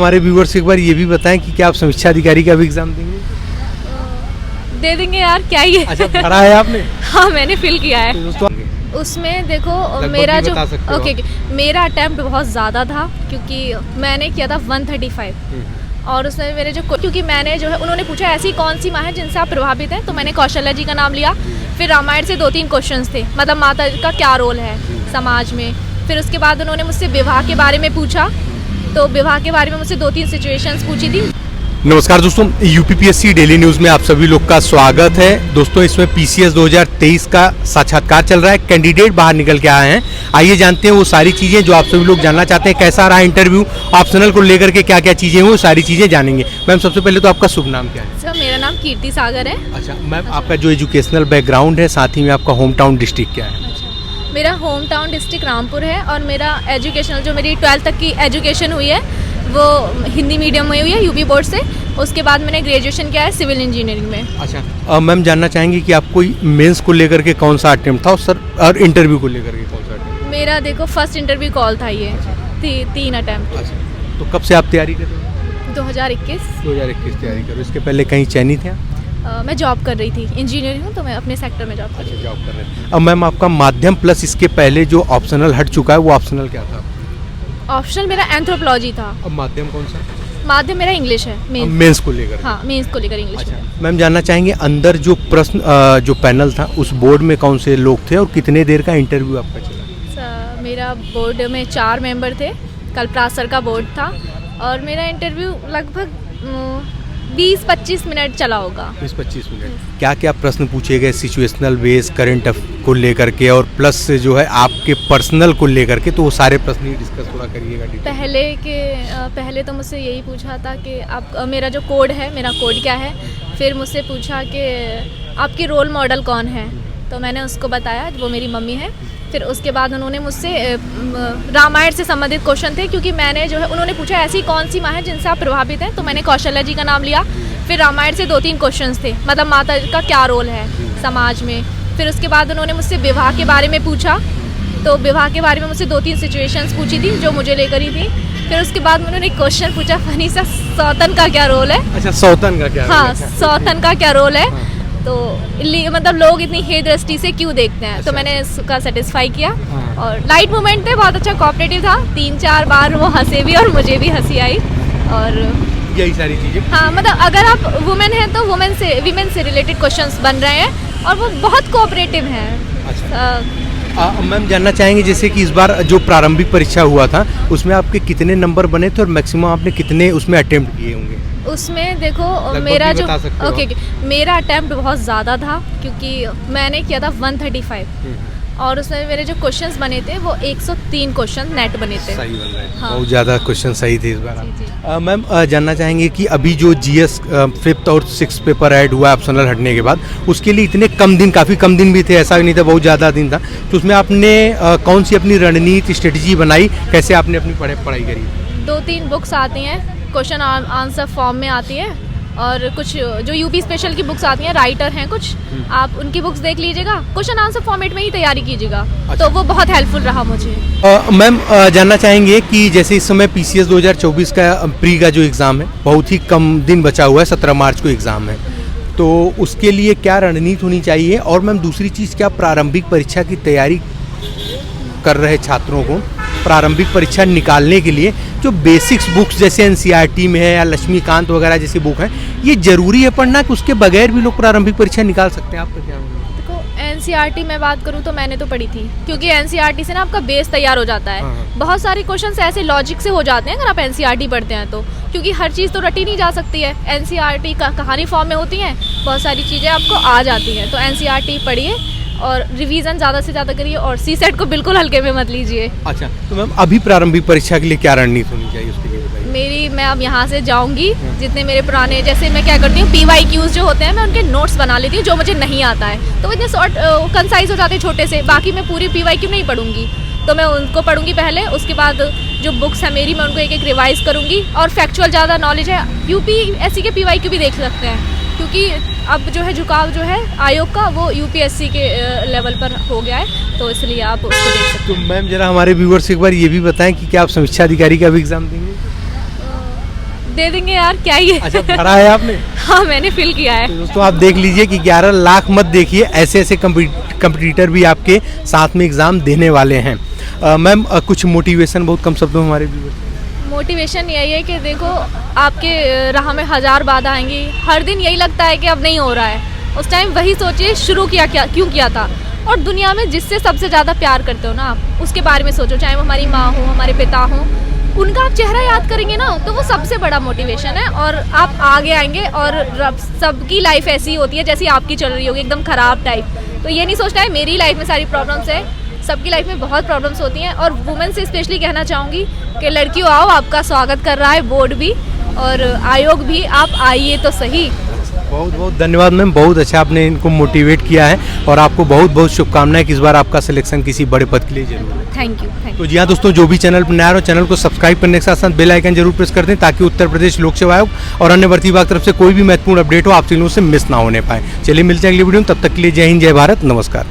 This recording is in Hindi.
हमारे व्यूअर्स एक बार ये भी बताएं कि क्या आप समीक्षा अधिकारी का भी एग्जाम देंगे? दे देंगे यार, क्या ही है। अच्छा, भरा है आपने? हाँ, मैंने फिल किया है। तो दोस्तों उसमें देखो लगभग मेरा भी जो बता सकते हो ओके मेरा अटेम्प्ट बहुत ज़्यादा था, क्योंकि मैंने किया था 135। और उसमें मेरे जो क्योंकि मैंने जो है उन्होंने पूछा ऐसी कौन सी माँ है जिनसे आप प्रभावित हैं, तो मैंने कौशल्या जी का नाम लिया। फिर रामायण से 2-3 क्वेश्चंस थे, मतलब माता का क्या रोल है समाज में। फिर उसके बाद उन्होंने मुझसे विवाह के बारे में पूछा, तो विवाह के बारे में मुझसे 2-3 सिचुएशंस पूछी थी। नमस्कार दोस्तों, यूपीपीएससी डेली न्यूज में आप सभी लोग का स्वागत है। दोस्तों इसमें पीसीएस 2023 का साक्षात्कार चल रहा है, कैंडिडेट बाहर निकल के आए हैं। आइए जानते हैं वो सारी चीज़ें जो आप सभी लोग जानना चाहते हैं। कैसा रहा इंटरव्यू, ऑप्शनल को लेकर के क्या क्या चीज़ें वो सारी चीज़ें जानेंगे। मैम सबसे पहले तो आपका शुभ नाम क्या है? सर मेरा नाम कीर्ति सागर है। अच्छा मैम, आपका जो एजुकेशनल बैकग्राउंड है, साथ ही में आपका होम टाउन डिस्ट्रिक्ट क्या है? मेरा होम टाउन डिस्ट्रिक्ट रामपुर है, और मेरा एजुकेशनल जो मेरी 12th तक की एजुकेशन हुई है वो हिंदी मीडियम में हुई है यूपी बोर्ड से। उसके बाद मैंने ग्रेजुएशन किया है सिविल इंजीनियरिंग में। अच्छा मैम, जानना चाहेंगे कि आप कोई मेंस को लेकर के कौन सा अटेम्प्ट था और इंटरव्यू को लेकर के कौन सा अटेम्प्ट? मेरा देखो फर्स्ट इंटरव्यू कॉल था, ये 3 अटेम्प्ट। अच्छा, तो कब से आप तैयारी कर रहे हो? 2021 तैयारी करो। इसके पहले कहीं चयनित है? मैं जॉब कर रही थी, इंजीनियरिंग हूँ, तो मैं अपने सेक्टर में जॉब कर रही थी। जॉब कर रहे हैं। अब मैम आपका माध्यम प्लस इसके पहले जो ऑप्शनल हट चुका है, वो ऑप्शनल क्या था? ऑप्शनल मेरा एंथ्रोपोलॉजी था। अब माध्यम कौन सा? माध्यम मेरा इंग्लिश है, मेंस को लेकर। हाँ, मेंस को लेकर इंग्लिश में। मैम जानना चाहेंगे अंदर जो प्रश्न जो पैनल था उस बोर्ड में कौन से लोग थे और कितने देर का इंटरव्यू आपका चला? मेरा बोर्ड में 4 मेंबर थे, कल्पराज सर का बोर्ड था, और मेरा इंटरव्यू लगभग 20-25 मिनट चला होगा। 20-25 मिनट। क्या क्या प्रश्न पूछे गए सिचुएशनल बेस, करंट को लेकर के, और प्लस से जो है आपके पर्सनल को लेकर के, तो वो सारे प्रश्न ही डिस्कस थोड़ा करिएगा। पहले तो मुझसे यही पूछा था कि आप मेरा जो कोड है, मेरा कोड क्या है। फिर मुझसे पूछा कि आपकी रोल मॉडल कौन है, तो मैंने उसको बताया वो मेरी मम्मी है। फिर उसके बाद उन्होंने मुझसे रामायण से संबंधित क्वेश्चन थे, क्योंकि मैंने जो है उन्होंने पूछा ऐसी कौन सी माँ है जिनसे आप प्रभावित हैं, तो मैंने कौशल्या जी का नाम लिया। फिर रामायण से 2-3 क्वेश्चंस थे, मतलब माता का क्या रोल है समाज में। फिर उसके बाद उन्होंने मुझसे विवाह के बारे में पूछा, तो विवाह के बारे में मुझसे 2-3 सिचुएशंस पूछी थी जो मुझे लेकर ही थी। फिर उसके बाद उन्होंने एक क्वेश्चन पूछा फनी सा, सौतन का क्या रोल है। अच्छा, सौतन का क्या? हाँ, सौतन का क्या रोल है। तो मतलब लोग इतनी हे दृष्टि से क्यों देखते हैं, तो मैंने इसका सेटिस्फाई किया। और लाइट मोमेंट थे, बहुत अच्छा कोऑपरेटिव था। 3-4 बार वो हंसे भी और मुझे भी हंसी आई। और यही सारी चीजें। हाँ, मतलब अगर आप वुमेन हैं तो वीमेन से रिलेटेड क्वेश्चंस बन रहे हैं, और वो बहुत कोऑपरेटिव हैं। अच्छा मैम, जानना चाहेंगे जैसे कि इस बार जो प्रारंभिक परीक्षा हुआ था उसमें आपके कितने नंबर बने थे और मैक्सिमम आपने कितने उसमें अटेम्प्ट किए होंगे? उसमें देखो मेरा जो मेरा अटेम्प्ट बहुत ज़्यादा था, क्योंकि मैंने किया था 135। और उसमें मेरे जो क्वेश्चंस बने थे वो 103 क्वेश्चन नेट बने थे। सही बन रहे हैं। हाँ। बहुत ज़्यादा क्वेश्चन सही थे इस बार। जी। मैम जानना चाहेंगे कि अभी जो जीएस 5th और 6th पेपर ऐड हुआ ऑप्शनल हटने के बाद, उसके लिए इतने कम दिन, काफ़ी कम दिन भी थे, ऐसा भी नहीं था बहुत ज़्यादा दिन था, तो उसमें आपने कौन सी अपनी रणनीति स्ट्रेटजी बनाई, कैसे आपने अपनी पढ़ाई करी? 2-3 बुक्स आती हैं, क्वेश्चन आंसर फॉर्म में आती है, और कुछ जो यूपी स्पेशल की बुक्स आती हैं, राइटर हैं कुछ, आप उनकी बुक्स देख लीजिएगा, क्वेश्चन आंसर फॉर्मेट में ही तैयारी कीजिएगा। अच्छा। तो वो बहुत हेल्पफुल रहा मुझे। मैम जानना चाहेंगे कि जैसे इस समय पीसीएस 2024 का प्री का जो एग्ज़ाम है, बहुत ही कम दिन बचा हुआ है, 17 मार्च को एग्ज़ाम है, तो उसके लिए क्या रणनीति होनी चाहिए? और मैम दूसरी चीज़, क्या प्रारंभिक परीक्षा की तैयारी कर रहे छात्रों को प्रारंभिक परीक्षा निकालने के लिए जो बेसिक्स बुक्स जैसे एनसीईआरटी में है या लक्ष्मीकांत वगैरह जैसी बुक हैं, ये जरूरी है पढ़ना कि उसके बगैर भी लोग प्रारंभिक परीक्षा निकाल सकते हैं? आपका क्या है? देखो एनसीईआरटी में बात करूँ तो मैंने तो पढ़ी थी, क्योंकि एनसीईआरटी से ना आपका बेस तैयार हो जाता है। बहुत सारे क्वेश्चंस ऐसे लॉजिक से हो जाते हैं अगर आप एनसीईआरटी पढ़ते हैं तो, क्योंकि हर चीज़ तो रटी नहीं जा सकती है। एनसीईआरटी का कहानी फॉर्म में होती हैं, बहुत सारी चीज़ें आपको आ जाती हैं। तो एनसीईआरटी पढ़िए और रिवीजन ज़्यादा से ज़्यादा करिए, और सीसेट को बिल्कुल हल्के में मत लीजिए। अच्छा, तो मैम अभी प्रारंभिक परीक्षा के लिए क्या रणनीति होनी चाहिए, उसके लिए बताइए। मैं अब यहाँ से जाऊँगी, जितने मेरे पुराने, जैसे मैं क्या करती हूँ, PYQs जो होते हैं मैं उनके नोट्स बना लेती हूँ, जो मुझे नहीं आता है, तो वो इतने शॉर्ट कंसाइज हो जाते हैं, छोटे से। बाकी मैं पूरी PYQ नहीं पढ़ूंगी, तो मैं उनको पढ़ूंगी पहले, उसके बाद जो बुक्स है मेरी मैं उनको एक एक रिवाइज करूँगी। और फैक्चुअल ज़्यादा नॉलेज है, यूपीएससी के PYQ भी देख सकते हैं, क्योंकि अब जो है झुकाव जो है आयोग का वो यूपीएससी के लेवल पर हो गया है, तो इसलिए आप उसको देख सकते हैं। तो मैम जरा हमारे व्यूअर्स एक बार ये भी बताएं कि क्या आप समीक्षा अधिकारी का भी एग्ज़ाम देंगे? दे देंगे यार, क्या ही है। अच्छा, भरा है आपने? हाँ, मैंने फिल किया है। तो दोस्तों आप देख लीजिए कि 11 लाख मत देखिए, ऐसे ऐसे कंपटीटर भी आपके साथ में एग्ज़ाम देने वाले हैं। मैम कुछ मोटिवेशन बहुत कम शब्दों में हमारे व्यूअर्स। मोटिवेशन यही है कि देखो, आपके राह में 1000 बाधा आएंगी, हर दिन यही लगता है कि अब नहीं हो रहा है, उस टाइम वही सोचिए शुरू किया क्यों किया था। और दुनिया में जिससे सबसे ज़्यादा प्यार करते हो ना आप, उसके बारे में सोचो, चाहे वो हमारी माँ हो, हमारे पिता हो, उनका आप चेहरा याद करेंगे ना, तो वो सबसे बड़ा मोटिवेशन है। और आप आगे आएंगे और सबकी लाइफ ऐसी होती है जैसी आपकी चल रही होगी, एकदम ख़राब टाइप। तो ये नहीं सोचना है मेरी लाइफ में सारी प्रॉब्लम्स है, सबकी लाइफ में बहुत प्रॉब्लम्स होती हैं। और वुमेन से स्पेशली कहना चाहूँगी कि लड़कियों आओ, आपका स्वागत कर रहा है बोर्ड भी और आयोग भी, आप आइए तो सही। बहुत बहुत धन्यवाद मैम, बहुत अच्छा आपने इनको मोटिवेट किया है और आपको बहुत बहुत शुभकामनाएं कि इस बार आपका सिलेक्शन किसी बड़े पद के लिए जरूर है। Thank you. तो जी हाँ दोस्तों, जो भी चैनल पर नया है चैनल को सब्सक्राइब करने के साथ साथ बेल आइकन जरूर प्रेस कर दें ताकि उत्तर प्रदेश लोक सेवा आयोग और अन्य भर्ती विभाग की तरफ से कोई भी महत्वपूर्ण अपडेट हो आप तीनों से मिस ना होने पाए। चलिए मिलते हैं अगली वीडियो में, तब तक के लिए जय हिंद, जय भारत, नमस्कार।